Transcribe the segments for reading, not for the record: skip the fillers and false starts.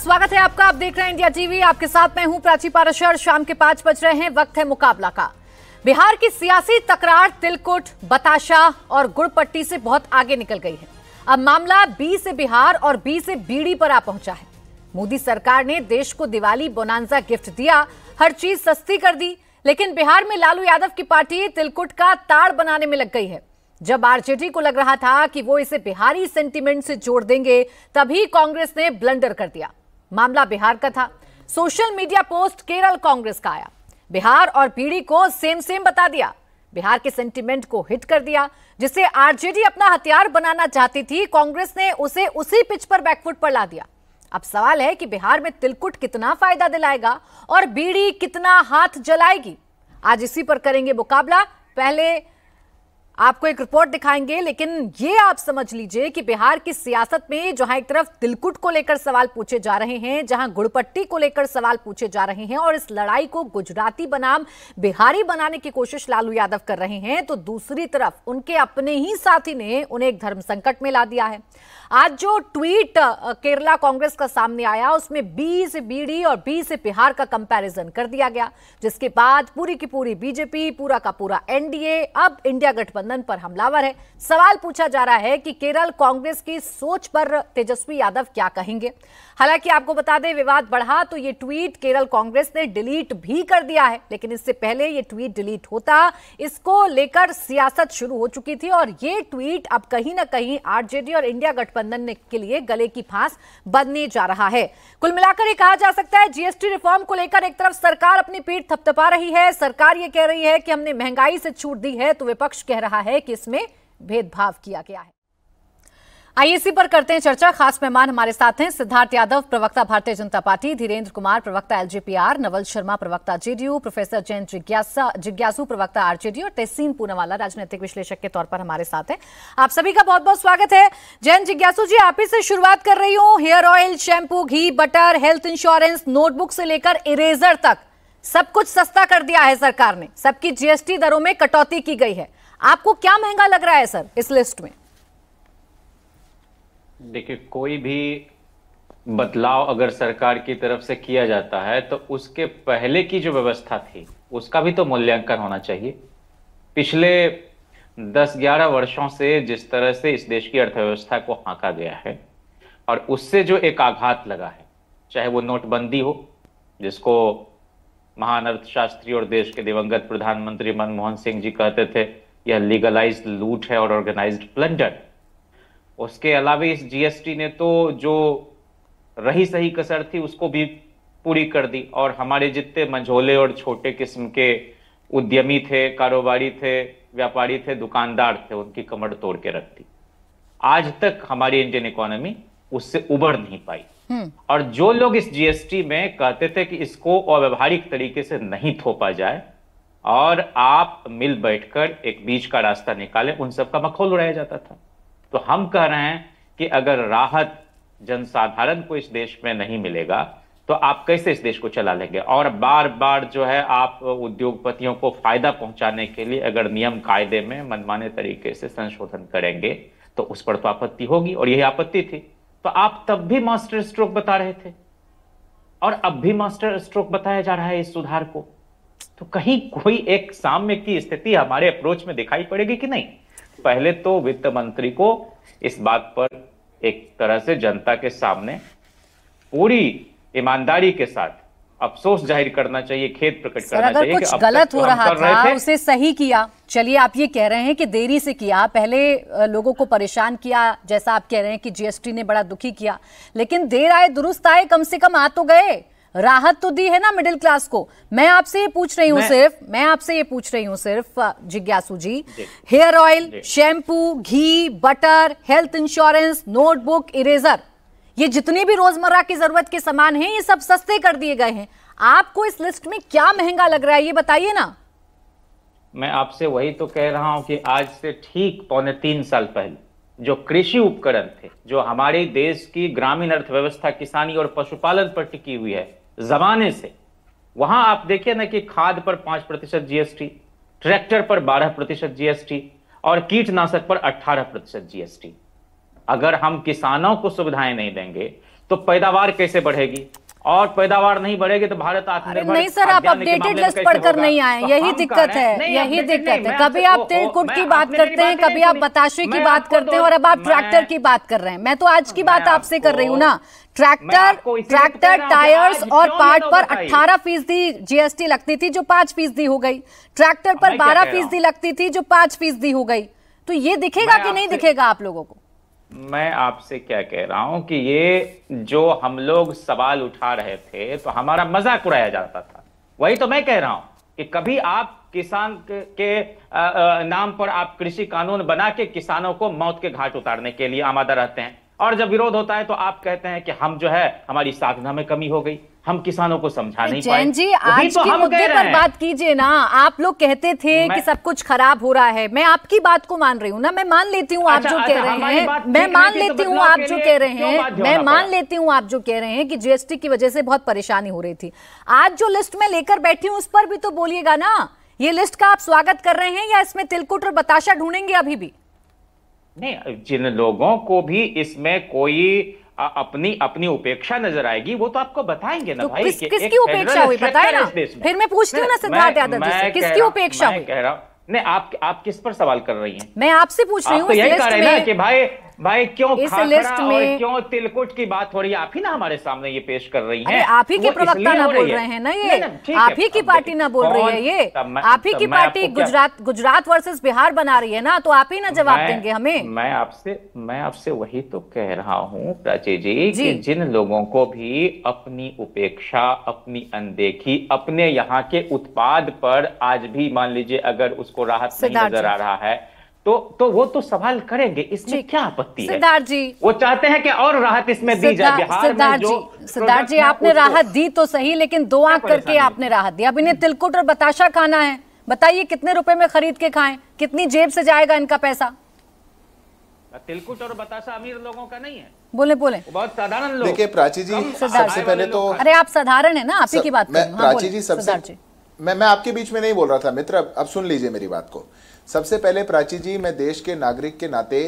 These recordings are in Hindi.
स्वागत है आपका। आप देख रहे हैं इंडिया टीवी। आपके साथ मैं हूं प्राची पाराशर। शाम के 5 बज रहे हैं, वक्त है मुकाबला का। बिहार की सियासी तकरार तिलकुट, बताशा और गुड़पट्टी से बहुत आगे निकल गई है। अब मामला बी से बिहार और बी से बीड़ी पर आ पहुंचा है। मोदी सरकार ने देश को दिवाली बोनांजा गिफ्ट दिया, हर चीज सस्ती कर दी, लेकिन बिहार में लालू यादव की पार्टी तिलकुट का ताड़ बनाने में लग गई है। जब आरजेडी को लग रहा था कि वो इसे बिहारी सेंटीमेंट से जोड़ देंगे, तभी कांग्रेस ने ब्लंडर कर दिया। मामला बिहार का था। Social media post Kerala Congress का आया। बिहार और बीड़ी को सेम सेम बता दिया। बिहार के सेंटीमेंट को हिट कर दिया, जिसे आरजेडी अपना हथियार बनाना चाहती थी। कांग्रेस ने उसे उसी पिच पर बैकफुट पर ला दिया। अब सवाल है कि बिहार में तिलकुट कितना फायदा दिलाएगा और बीड़ी कितना हाथ जलाएगी। आज इसी पर करेंगे मुकाबला। पहले आपको एक रिपोर्ट दिखाएंगे, लेकिन ये आप समझ लीजिए कि बिहार की सियासत में जहां एक तरफ तिलकुट को लेकर सवाल पूछे जा रहे हैं, जहां गुड़पट्टी को लेकर सवाल पूछे जा रहे हैं और इस लड़ाई को गुजराती बनाम बिहारी बनाने की कोशिश लालू यादव कर रहे हैं, तो दूसरी तरफ उनके अपने ही साथी ने उन्हें एक धर्म संकट में ला दिया है। आज जो ट्वीट केरला कांग्रेस का सामने आया, उसमें बी से बीड़ी और बी से बिहार का कंपैरिजन कर दिया गया, जिसके बाद पूरी की पूरी बीजेपी, पूरा का पूरा एनडीए अब इंडिया गठबंधन पर हमलावर है। सवाल पूछा जा रहा है कि केरल कांग्रेस की सोच पर तेजस्वी यादव क्या कहेंगे। हालांकि आपको बता दें, विवाद बढ़ा तो ये ट्वीट केरल कांग्रेस ने डिलीट भी कर दिया है, लेकिन इससे पहले ये ट्वीट डिलीट होता, इसको लेकर सियासत शुरू हो चुकी थी और ये ट्वीट अब कहीं ना कहीं आरजेडी और इंडिया गठबंधन के लिए गले की फांस बनने जा रहा है। कुल मिलाकर ये कहा जा सकता है, जीएसटी रिफॉर्म को लेकर एक तरफ सरकार अपनी पीठ थपथपा रही है। सरकार ये कह रही है कि हमने महंगाई से छूट दी है, तो विपक्ष कह रहा है कि इसमें भेदभाव किया गया है। आइए इसी पर करते हैं चर्चा। खास मेहमान हमारे साथ हैं सिद्धार्थ यादव, प्रवक्ता भारतीय जनता पार्टी, धीरेन्द्र कुमार, प्रवक्ता एलजेपीआर, नवल शर्मा, प्रवक्ता जेडीयू, प्रोफेसर जैन जिज्ञासु, प्रवक्ता आरजेडी और तहसीन पूनावाला, राजनीतिक विश्लेषक के तौर पर हमारे साथ हैं। आप सभी का बहुत बहुत स्वागत है। जैन जिज्ञासु जी, आप ही से शुरुआत कर रही हूँ। हेयर ऑयल, शैम्पू, घी, बटर, हेल्थ इंश्योरेंस, नोटबुक से लेकर इरेजर तक सब कुछ सस्ता कर दिया है सरकार ने। सबकी जीएसटी दरों में कटौती की गई है। आपको क्या महंगा लग रहा है सर इस लिस्ट में? देखिए, कोई भी बदलाव अगर सरकार की तरफ से किया जाता है तो उसके पहले की जो व्यवस्था थी उसका भी तो मूल्यांकन होना चाहिए। पिछले 10-11 वर्षों से जिस तरह से इस देश की अर्थव्यवस्था को हाँका गया है और उससे जो एक आघात लगा है, चाहे वो नोटबंदी हो, जिसको महान अर्थशास्त्री और देश के दिवंगत प्रधानमंत्री मनमोहन सिंह जी कहते थे यह लीगलाइज्ड लूट है और ऑर्गेनाइज्ड प्लंडर। उसके अलावा इस जीएसटी ने तो जो रही सही कसर थी उसको भी पूरी कर दी और हमारे जितने मंझोले और छोटे किस्म के उद्यमी थे, कारोबारी थे, व्यापारी थे, दुकानदार थे, उनकी कमर तोड़ के रख दी। आज तक हमारी इंडियन इकोनॉमी उससे उबर नहीं पाई। और जो लोग इस जीएसटी में कहते थे कि इसको अव्यावहारिक तरीके से नहीं थोपा जाए और आप मिल बैठकर एक बीच का रास्ता निकालें, उन सबका मखौल उड़ाया जाता था। तो हम कह रहे हैं कि अगर राहत जनसाधारण को इस देश में नहीं मिलेगा तो आप कैसे इस देश को चला लेंगे? और बार बार जो है आप उद्योगपतियों को फायदा पहुंचाने के लिए अगर नियम कायदे में मनमाने तरीके से संशोधन करेंगे तो उस पर तो आपत्ति होगी, और यही आपत्ति थी। तो आप तब भी मास्टर स्ट्रोक बता रहे थे और अब भी मास्टर स्ट्रोक बताया जा रहा है इस सुधार को। तो कहीं कोई एक साम्य की स्थिति हमारे अप्रोच में दिखाई पड़ेगी कि नहीं? पहले तो वित्त मंत्री को इस बात पर एक तरह से जनता के सामने पूरी ईमानदारी के साथ अफसोस जाहिर करना चाहिए, खेद प्रकट करना चाहिए। अगर कुछ गलत हो रहा था उसे सही किया। चलिए, आप ये कह रहे हैं कि देरी से किया, पहले लोगों को परेशान किया, जैसा आप कह रहे हैं कि जीएसटी ने बड़ा दुखी किया, लेकिन देर आए दुरुस्त आए, कम से कम आ तो गए, राहत तो दी है ना मिडिल क्लास को। मैं आपसे ये पूछ रही हूँ सिर्फ जिज्ञासु जी, हेयर ऑयल, शैम्पू, घी, butter, health insurance, notebook, eraser, ये जितनी भी रोजमर्रा की जरूरत के सामान हैं, ये सब सस्ते कर दिए गए हैं। आपको इस लिस्ट में क्या महंगा लग रहा है, ये बताइए ना। मैं आपसे वही तो कह रहा हूं कि आज से ठीक 3.25 साल पहले जो कृषि उपकरण थे, जो हमारे देश की ग्रामीण अर्थव्यवस्था, किसानी और पशुपालन पर टिकी हुई है जमाने से, वहां आप देखिए ना कि खाद पर 5% जीएसटी, ट्रैक्टर पर 12% जीएसटी और कीटनाशक पर 18% जीएसटी। अगर हम किसानों को सुविधाएं नहीं देंगे तो पैदावार कैसे बढ़ेगी, और पैदावार नहीं बढ़ेगी तो भारत आत्मनिर्भर। नहीं सर, आप अपडेटेड लिस्ट पढ़कर नहीं आए, यही दिक्कत है, यही दिक्कत है। कभी आप तिलकुट की बात करते हैं, कभी आप बताशे की बात करते हैं, और अब आप ट्रैक्टर की बात कर रहे हैं। मैं तो आज की बात आपसे कर रही हूँ ना। ट्रैक्टर टायर्स और पार्ट पर 18% जीएसटी लगती थी, जो 5% हो गई। ट्रैक्टर पर 12% लगती थी, जो 5% हो गई। तो ये दिखेगा कि नहीं दिखेगा आप लोगों को? मैं आपसे क्या कह रहा हूं कि ये जो हम लोग सवाल उठा रहे थे तो हमारा मजाक उड़ाया जाता था। वही तो मैं कह रहा हूं कि कभी आप किसान के नाम पर आप कृषि कानून बना के किसानों को मौत के घाट उतारने के लिए आमादा रहते हैं, और जब विरोध होता है तो आप कहते हैं कि हम जो है हमारी साधना में कमी हो गई, हम किसानों को समझा नहीं पाए। जैन जी, आज तो के मुद्दे पर बात कीजिए ना। आप लोग कहते थे कि सब कुछ खराब हो रहा है। मैं आपकी बात को मान रही हूँ ना, मैं मान लेती हूँ आप जो कह रहे हैं, मैं मान लेती हूँ आप जो कह रहे हैं, मैं मान लेती हूँ आप जो कह रहे हैं कि जीएसटी की वजह से बहुत परेशानी हो रही थी। आज जो लिस्ट में लेकर बैठी हूँ उस पर भी तो बोलिएगा ना। ये लिस्ट का आप स्वागत कर रहे हैं या इसमें तिलकुट और बताशा ढूंढेंगे अभी भी? नहीं, जिन लोगों को भी इसमें कोई अपनी उपेक्षा नजर आएगी वो तो आपको बताएंगे ना। तो भाई किसकी उपेक्षा हुई बताए ना, फिर मैं पूछती हूँ ना सिद्धार्थ यादव जी से, किसकी उपेक्षा हुई? कह रहा हूं नहीं, आप किस पर सवाल कर रही हैं? मैं आपसे पूछ रही हूँ। तो यही कह रहे हैं ना कि भाई क्यों इस लिस्ट में और क्यों तिलकुट की बात हो रही है? आप ही ना हमारे सामने ये पेश कर रही हैं। आप ही के प्रवक्ता ना बोल रहे हैं ना, ये आप ही की पार्टी ना बोल रही है, ये आप ही की पार्टी गुजरात वर्सेस बिहार बना रही है ना, तो आप ही ना जवाब देंगे हमें। मैं आपसे वही तो कह रहा हूँ प्राची जी कि जिन लोगों को भी अपनी उपेक्षा, अपनी अनदेखी, अपने यहाँ के उत्पाद पर आज भी मान लीजिए अगर उसको राहत नहीं नजर आ रहा है तो वो तो सवाल करेंगे, इसमें क्या आपत्ति है? सिद्धार्थ जी, वो चाहते हैं कि और राहत इसमें दी जाए। बिहार में जो सिद्धार्थ जी, आपने राहत दी तो सही, लेकिन 2 आंख करके आपने राहत दी। अब इन्हें तिलकुट और बताशा खाना है, बताइए कितने रुपए में खरीद के खाएं, कितनी जेब से जाएगा इनका पैसा? तिलकुट और बताशा अमीर लोगों का नहीं है। बोले बहुत साधारण लोग। देखिए प्राची जी, सबसे पहले तो अरे आप साधारण है ना, आप ही की बात कर। प्राची जी, सबसे मैं आपके बीच में नहीं बोल रहा था मित्र, अब सुन लीजिए मेरी बात को। सबसे पहले प्राची जी, मैं देश के नागरिक के नाते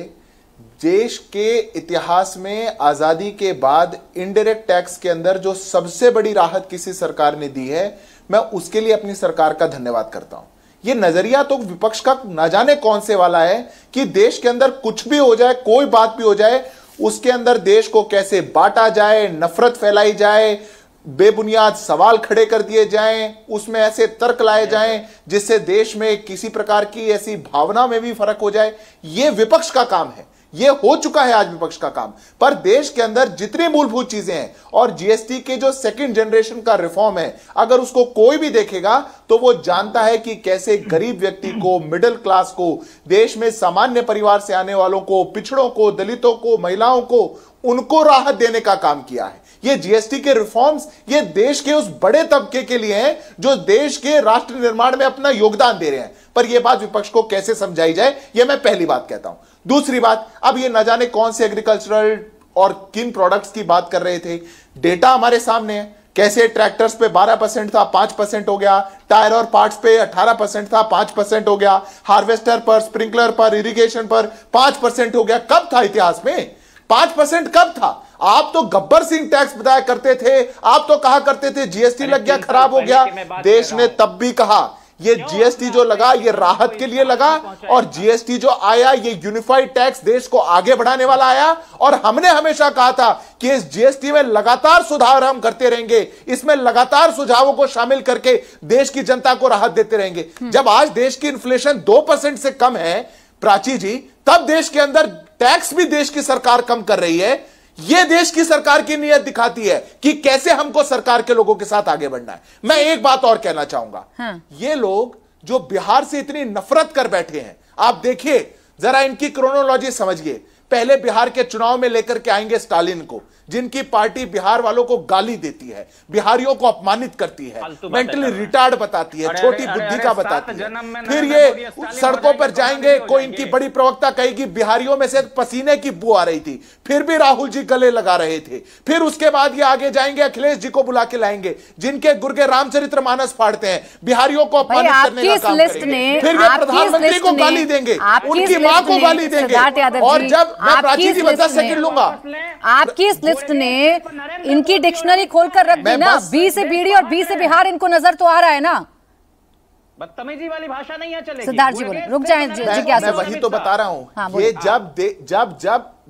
देश के इतिहास में आजादी के बाद इनडायरेक्ट टैक्स के अंदर जो सबसे बड़ी राहत किसी सरकार ने दी है, मैं उसके लिए अपनी सरकार का धन्यवाद करता हूं। ये नजरिया तो विपक्ष का ना जाने कौन से वाला है कि देश के अंदर कुछ भी हो जाए, कोई बात भी हो जाए, उसके अंदर देश को कैसे बांटा जाए, नफरत फैलाई जाए, बेबुनियाद सवाल खड़े कर दिए जाएं, उसमें ऐसे तर्क लाए जाएं जिससे देश में किसी प्रकार की ऐसी भावना में भी फर्क हो जाए। यह विपक्ष का काम है, यह हो चुका है आज विपक्ष का काम। पर देश के अंदर जितनी मूलभूत चीजें हैं और जीएसटी के जो सेकंड जनरेशन का रिफॉर्म है, अगर उसको कोई भी देखेगा तो वो जानता है कि कैसे गरीब व्यक्ति को, मिडिल क्लास को, देश में सामान्य परिवार से आने वालों को, पिछड़ों को, दलितों को, महिलाओं को, उनको राहत देने का काम किया है। ये जीएसटी के रिफॉर्म्स ये देश के उस बड़े तबके के लिए हैं जो देश के राष्ट्र निर्माण में अपना योगदान दे रहे हैं। पर यह बात विपक्ष को कैसे समझाई जाए, यह मैं पहली बात कहता हूं। दूसरी बात, अब ये न जाने कौन से एग्रीकल्चरल और किन प्रोडक्ट्स की बात कर रहे थे। डेटा हमारे सामने है, कैसे ट्रैक्टर्स पे 12% था 5% हो गया, टायर और पार्ट्स पे 18% था 5% हो गया, हार्वेस्टर पर, स्प्रिंकलर पर, इरिगेशन पर 5% हो गया। कब था इतिहास में 5%? कब था? आप तो गब्बर सिंह टैक्स बताया करते थे, आप तो कहा करते थे जीएसटी लग गया, खराब हो गया। देश ने तब भी कहा ये जीएसटी जो लगा ये राहत के लिए लगा, और जीएसटी जो आया ये यूनिफाइड टैक्स देश को आगे बढ़ाने वाला आया। और हमने हमेशा कहा था कि इस जीएसटी में लगातार सुधार हम करते रहेंगे, इसमें लगातार सुझावों को शामिल करके देश की जनता को राहत देते रहेंगे। जब आज देश की इन्फ्लेशन 2% से कम है प्राची जी, तब देश के अंदर टैक्स भी देश की सरकार कम कर रही है। यह देश की सरकार की नीयत दिखाती है कि कैसे हमको सरकार के लोगों के साथ आगे बढ़ना है। मैं एक बात और कहना चाहूंगा, ये लोग जो बिहार से इतनी नफरत कर बैठे हैं, आप देखिए जरा इनकी क्रोनोलॉजी समझिए। पहले बिहार के चुनाव में लेकर के आएंगे स्टालिन को, जिनकी पार्टी बिहार वालों को गाली देती है, बिहारियों को अपमानित करती है, मेंटली रिटार्ड बताती है, छोटी बुद्धि का बताती है। फिर ये सड़कों पर जाएंगे, कोई इनकी बड़ी प्रवक्ता कहेगी बिहारियों में से पसीने की बू आ रही थी, फिर भी राहुल जी गले लगा रहे थे। फिर उसके बाद ये आगे जाएंगे, अखिलेश जी को बुला के लाएंगे, जिनके गुर्गे रामचरितमानस फाड़ते हैं, बिहारियों को अपमानित करने का काम करेंगे। फिर ये प्रधानमंत्री को गाली देंगे, उनकी मां को गाली देंगे, और जब मैं प्राची जी 10 सेकंड लूंगा। आपकी इस लिस्ट ने इनकी डिक्शनरी खोलकर रख दी ना, बी से बीड़ी और बी से बिहार इनको नजर तो आ रहा है ना। बदतमीजी वाली भाषा नहीं है चलेगी। सिद्धार्थ जी बोले, रुक जाएं मैं वही तो बता रहा हूं। हाँ, ये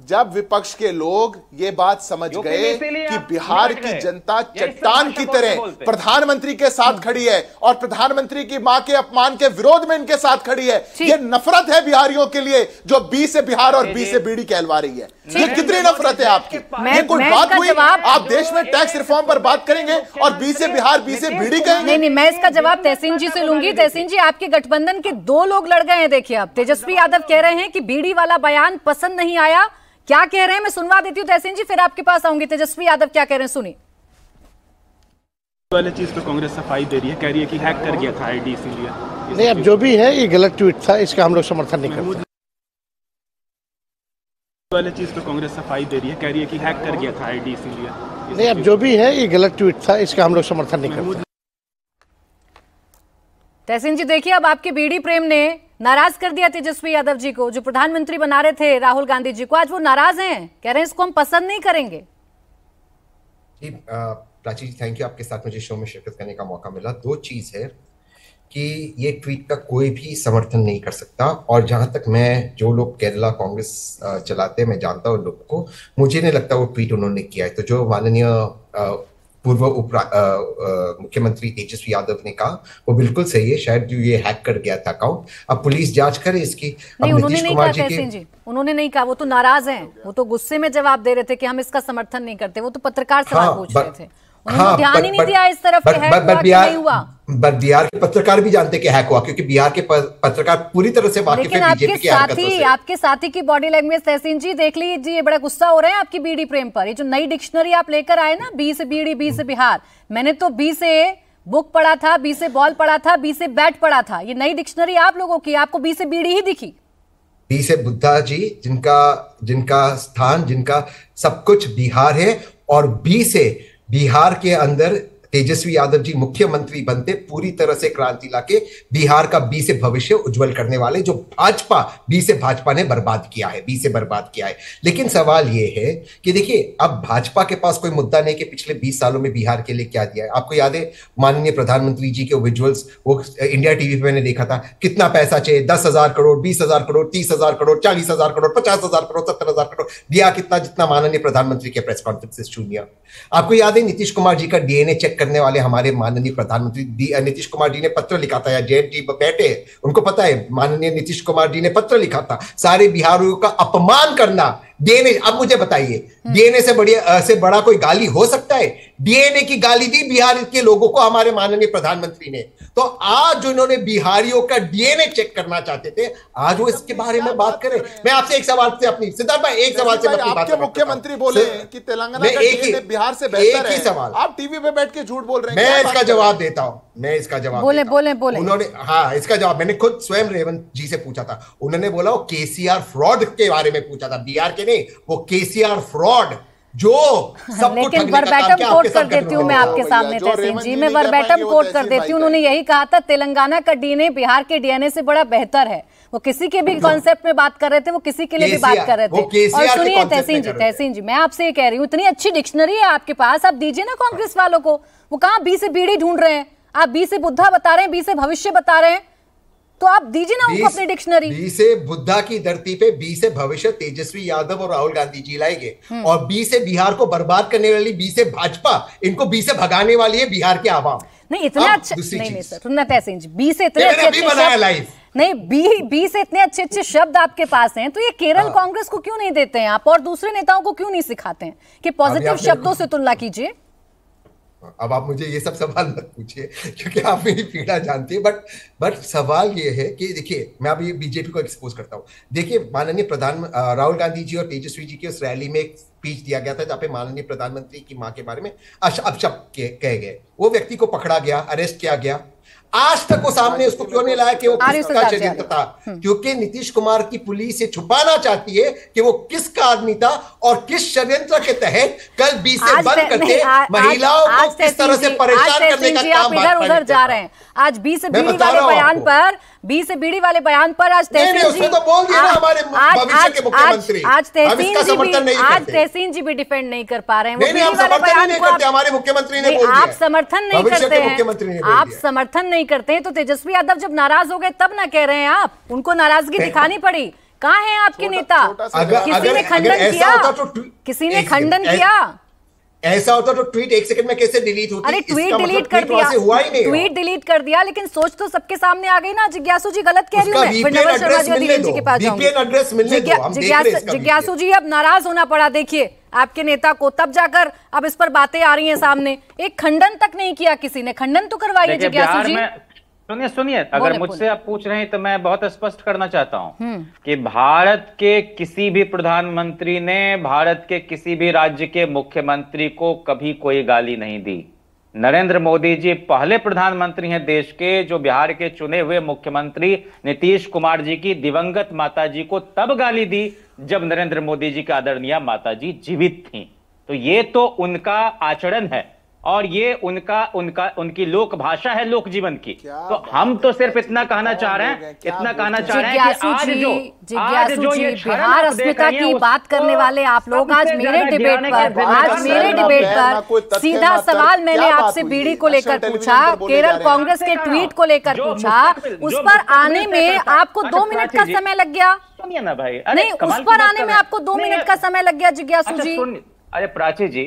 जब विपक्ष के लोग ये बात समझ गए कि बिहार की जनता चट्टान की तरह प्रधानमंत्री के साथ खड़ी है और प्रधानमंत्री की मां के अपमान के विरोध में इनके साथ खड़ी है, ये नफरत है बिहारियों के लिए जो बी से बिहार और बी से बीड़ी कहलवा रही है। ये कितनी नफरत है आपकी? ये कोई बात हुई? आप देश में टैक्स रिफॉर्म पर बात करेंगे और बी से बिहार बी से बीड़ी कहेंगे? नहीं, मैं इसका जवाब तहसीन जी से लूंगी। तहसीन जी, आपके गठबंधन के 2 लोग लड़ गए हैं। देखिए, अब तेजस्वी यादव कह रहे हैं कि बीड़ी वाला बयान पसंद नहीं आया। क्या कह रहे हैं मैं सुनवा देती हूँ तहसीन जी, फिर आपके पास आऊंगी। तेजस्वी यादव क्या कह रहे हैं सुनिए। वाले चीज पे कांग्रेस सफाई दे रही है, कह रही है कि हैक कर गया था आईडी, इसीलिए नहीं, अब जो भी है ये गलत ट्वीट था, इसका हम लोग समर्थन नहीं करते। वाले चीज पे कांग्रेस सफाई दे रही है, कह रही है कि हैक कर गया था आईडी, इसीलिए नहीं, अब जो भी है ये गलत ट्वीट था, इसका हम लोग समर्थन नहीं करते। तहसीन जी देखिए, अब आपके बीड़ी प्रेम ने नाराज कर दिया तेजस्वी यादव जी को, जो प्रधानमंत्री बना रहे थे राहुल गांधी जी को। आज वो नाराज हैं, कह रहे हैं इसको हम पसंद नहीं करेंगे। जी प्राची जी, थैंक यू, आपके साथ मुझे शो में शिरकत करने का मौका मिला। 2 चीज है कि ये ट्वीट का कोई भी समर्थन नहीं कर सकता, और जहां तक मैं, जो लोग केरला कांग्रेस चलाते हैं, मैं जानता हूँ लोग को, मुझे नहीं लगता वो ट्वीट उन्होंने किया है। तो जो माननीय पूर्व मुख्यमंत्री तेजस्वी यादव ने कहा वो बिल्कुल सही है, शायद जो ये हैक कर गया था अकाउंट, अब पुलिस जांच करे इसकी। नहीं, उन्होंने नहीं कहा तहसीन जी, उन्होंने नहीं कहा, वो तो नाराज हैं, वो तो गुस्से में जवाब दे रहे थे कि हम इसका समर्थन नहीं करते। वो तो पत्रकार सवाल पूछ रहे थे, उन्होंने ध्यान ही नहीं दिया इस तरफ कि हैक हुआ कि नहीं हुआ। बिहार के पत्रकार भी जानते कि हैक हुआ, क्योंकि बिहार के पत्रकार पूरी तरह से वाकिफ है बीजेपी की हरकतों से। आपके साथी की बॉडी लैंग्वेज तहसीन जी देख लीजिए, बड़ा गुस्सा हो रहे हैं आपकी बीड़ी प्रेम पर। ये जो नई डिक्शनरी आप लेकर आए ना, बी से बीड़ी बी से बिहार, मैंने तो बी से बुक पढ़ा था, बी से बॉल पढ़ा था, बी से बैट पढ़ा था। ये नई डिक्शनरी आप लोगों की, आपको बी से बीड़ी ही दिखी। बी से बुद्धा जी, जिनका स्थान, जिनका सब कुछ बिहार है, और बी से बिहार के अंदर तेजस्वी यादव जी मुख्यमंत्री बनते, पूरी तरह से क्रांति लाके बिहार का बी से भविष्य उज्जवल करने वाले, जो बी से भाजपा ने बर्बाद किया है, बी से बर्बाद किया है। लेकिन सवाल ये है कि देखिए, अब भाजपा के पास कोई मुद्दा नहीं कि पिछले 20 सालों में बिहार के लिए क्या दिया है। आपको याद है माननीय प्रधानमंत्री जी के विजुअल्स, वो इंडिया टीवी पे मैंने देखा था, कितना पैसा चाहिए, 10,000 करोड़, 20,000 करोड़, 30,000 करोड़, 40,000 करोड़, 50,000 करोड़, 70,000 करोड़, दिया कितना? जितना माननीय प्रधानमंत्री के प्रेस कॉन्फ्रेंस से शून्य। आपको याद है नीतीश कुमार जी का डीएनए चेक करने वाले हमारे माननीय प्रधानमंत्री नीतीश कुमार जी ने पत्र लिखा था, या जयंत जी बैठे, उनको पता है, माननीय नीतीश कुमार जी ने पत्र लिखा था, सारे बिहारियों का अपमान करना डीएनए। अब मुझे बताइए, डीएनए से बड़ा कोई गाली हो सकता है? डीएनए की गाली दी बिहार के लोगों को हमारे माननीय प्रधानमंत्री ने। तो आज जो इन्होंने बिहारियों का डीएनए चेक करना चाहते थे, आज वो इसके बारे में बात करें। मैं आपसे एक सवाल से अपनी, सिद्धार्थ भाई, एक सवाल से आपके मुख्यमंत्री बोले कि तेलंगाना का डीएनए बिहार से बेहतर है, सवाल आप टीवी पे बैठ के झूठ बोल रहे हैं। मैं इसका जवाब देता हूं, बोले। उन्होंने, हाँ, इसका जवाब मैंने खुद स्वयं रेवंत जी से पूछा था। उन्होंने बोला वो केसीआर फ्रॉड के बारे में पूछा था, बिहार के नहीं, वो केसीआर फ्रॉड जो लेकिन वर्बैटम कोट कर देती हूँ मैं आपके सामने तहसीन जी, मैं वर्बैटम कोट कर देती हूँ। उन्होंने यही कहा था, तेलंगाना का डीएनए बिहार के डीएनए से बड़ा बेहतर है। वो किसी के भी कॉन्सेप्ट में बात कर रहे थे, वो किसी के लिए भी बात कर रहे थे। और सुनिए तहसीन जी, मैं आपसे ये कह रही हूँ, इतनी अच्छी डिक्शनरी है आपके पास, आप दीजिए ना कांग्रेस वालों को। वो कहाँ बी से बीड़ी ढूंढ रहे हैं, आप बी से बुद्धा बता रहे हैं, बी से भविष्य बता रहे हैं, तो आप दीजिए ना उनको अपनी डिक्शनरी। बी से बुद्धा की धरती पे बी से भविष्य तेजस्वी यादव और राहुल गांधी जी लाएंगे, और बी से बिहार को बर्बाद करने वाली बी से भाजपा, इनको बी से भगाने वाली है बिहार के आवाम। नहीं, इतना अच्छा नहीं सर, सुनना तहसीन जी, बी से इतने अच्छे नहीं, बी से इतने अच्छे अच्छे शब्द आपके पास हैं, तो ये केरल कांग्रेस को क्यों नहीं देते हैं आप, और दूसरे नेताओं को क्यों नहीं सिखाते हैं कि पॉजिटिव शब्दों से तुलना कीजिए? अब आप मुझे ये सब सवाल मत पूछिए, क्योंकि आप मेरी पीड़ा जानती है। बट सवाल ये है कि देखिए, मैं अभी बीजेपी को एक्सपोज करता हूँ। देखिए, माननीय राहुल गांधी जी और तेजस्वी जी की उस रैली में एक स्पीच दिया गया था, जहाँ पे माननीय प्रधानमंत्री की मां के बारे में अपशब्द कहे गए। वो व्यक्ति को पकड़ा गया, अरेस्ट किया गया। आज तक वो सामने उसको क्यों नहीं लाया कि वो किसका षड्यंत्र था? क्योंकि नीतीश कुमार की पुलिस ये छुपाना चाहती है कि वो किसका आदमी था और किस षड्यंत्र के तहत कल बी से बंद करके महिलाओं को किस तरह से परेशान करने का काम इधर उधर जा रहे हैं। आज बी से बीड़ी वाले बयान पर बी से बीड़ी वाले बयान पर आज तहसीन उसने तो बोल दिया ना हमारे भविष्य के मुख्यमंत्री। आज तहसीन जी भी डिफेंड नहीं कर पा रहे हैं। नहीं, हम समर्थन नहीं करते, हमारे मुख्यमंत्री ने बोल दिया। आप समर्थन नहीं करते हैं, आप समर्थन नहीं करते हैं तो तेजस्वी यादव जब नाराज हो गए तब ना कह रहे हैं आप, उनको नाराजगी दिखानी पड़ी। कहाँ हैं आपके नेता? किसी ने खंडन किया? किसी ने खंडन किया? ऐसा होता तो ट्वीट 1 सेकंड में कैसे डिलीट होती? अरे ट्वीट डिलीट कर दिया, ट्वीट डिलीट कर दिया, लेकिन सोच तो सबके सामने आ गई ना। जिज्ञासु जी गलत कह रही हूं मैं, फिर नवल शर्मा जी और दिवेन जी के पास जाऊंगी। जिज्ञासु जी अब नाराज होना पड़ा, देखिए आपके नेता को, तब जाकर अब इस पर बातें आ रही हैं सामने। एक खंडन तक नहीं किया किसी ने, खंडन तो करवाइए जिज्ञासु जी। सुनिए, अगर मुझसे आप पूछ रहे हैं तो मैं बहुत स्पष्ट करना चाहता हूं कि भारत के किसी भी प्रधानमंत्री ने भारत के किसी भी राज्य के मुख्यमंत्री को कभी कोई गाली नहीं दी। नरेंद्र मोदी जी पहले प्रधानमंत्री हैं देश के जो बिहार के चुने हुए मुख्यमंत्री नीतीश कुमार जी की दिवंगत माता जी को तब गाली दी जब नरेंद्र मोदी जी की आदरणीय माता जी जीवित थी। तो ये तो उनका आचरण है और ये उनकी लोक भाषा है, लोक जीवन की। तो हम तो सिर्फ इतना कहना चाह रहे हैं कि आज जो ये बिहार अस्मिता की बात करने वाले आप लोग आज मेरे डिबेट पर सीधा सवाल मैंने आपसे बीड़ी को लेकर पूछा, केरल कांग्रेस के ट्वीट को लेकर पूछा, उस पर आने में आपको 2 मिनट का समय लग गया। सुनिए ना भाई, नहीं, उस पर आने में आपको 2 मिनट का समय लग गया जिज्ञासु जी। अरे प्राची जी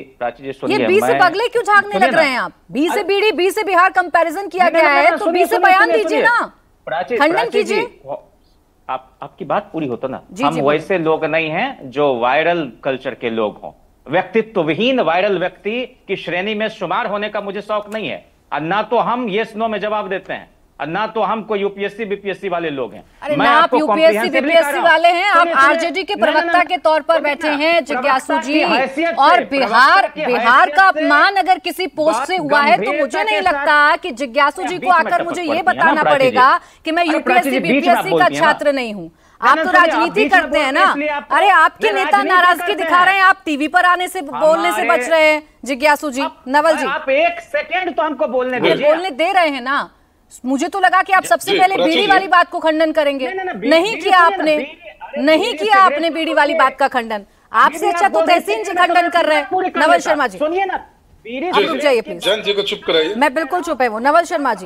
सुनिए, ये बी से बगले क्यों झांकने लग रहे हैं आप? बी से बीड़ी, बी से बिहार कंपैरिजन किया गया है तो बी से बयान दीजिए ना, खंडन कीजिए। आपकी बात पूरी हो तो ना, हम वैसे लोग नहीं हैं जो वायरल कल्चर के लोग हों। व्यक्तित्व विहीन वायरल व्यक्ति की श्रेणी में शुमार होने का मुझे शौक नहीं है। ना तो हम यस नो में जवाब देते हैं, ना तो हम कोई यूपीएससी बीपीएससी वाले लोग हैं। अरे ना आप यूपीएससी बीपीएससी वाले हैं, आप आरजेडी के प्रवक्ता के तौर पर बैठे हैं जिज्ञासु जी। और बिहार का अपमान अगर किसी पोस्ट से हुआ है तो मुझे नहीं लगता कि जिज्ञासु जी को आकर मुझे ये बताना पड़ेगा कि मैं यूपीएससी बीपीएससी का छात्र नहीं हूँ। आप तो राजनीति करते हैं ना। अरे आपके नेता नाराजगी दिखा रहे हैं, आप टीवी पर आने से बोलने से बच रहे हैं जिज्ञासु जी। नवल जी आप 1 सेकंड तो हमको बोलने दे रहे हैं ना। मुझे तो लगा कि आप सबसे पहले बीड़ी वाली बात को खंडन करेंगे। नहीं किया आपने बीड़ी वाली बात का खंडन। आपसे अच्छा तो तहसीन जी खंडन कर रहे हैं। नवल शर्मा जी सुनिए ना, आप रुक जाइए प्लीज। जन जी को चुप कराइए। मैं बिल्कुल चुप है वो नवल शर्मा जी।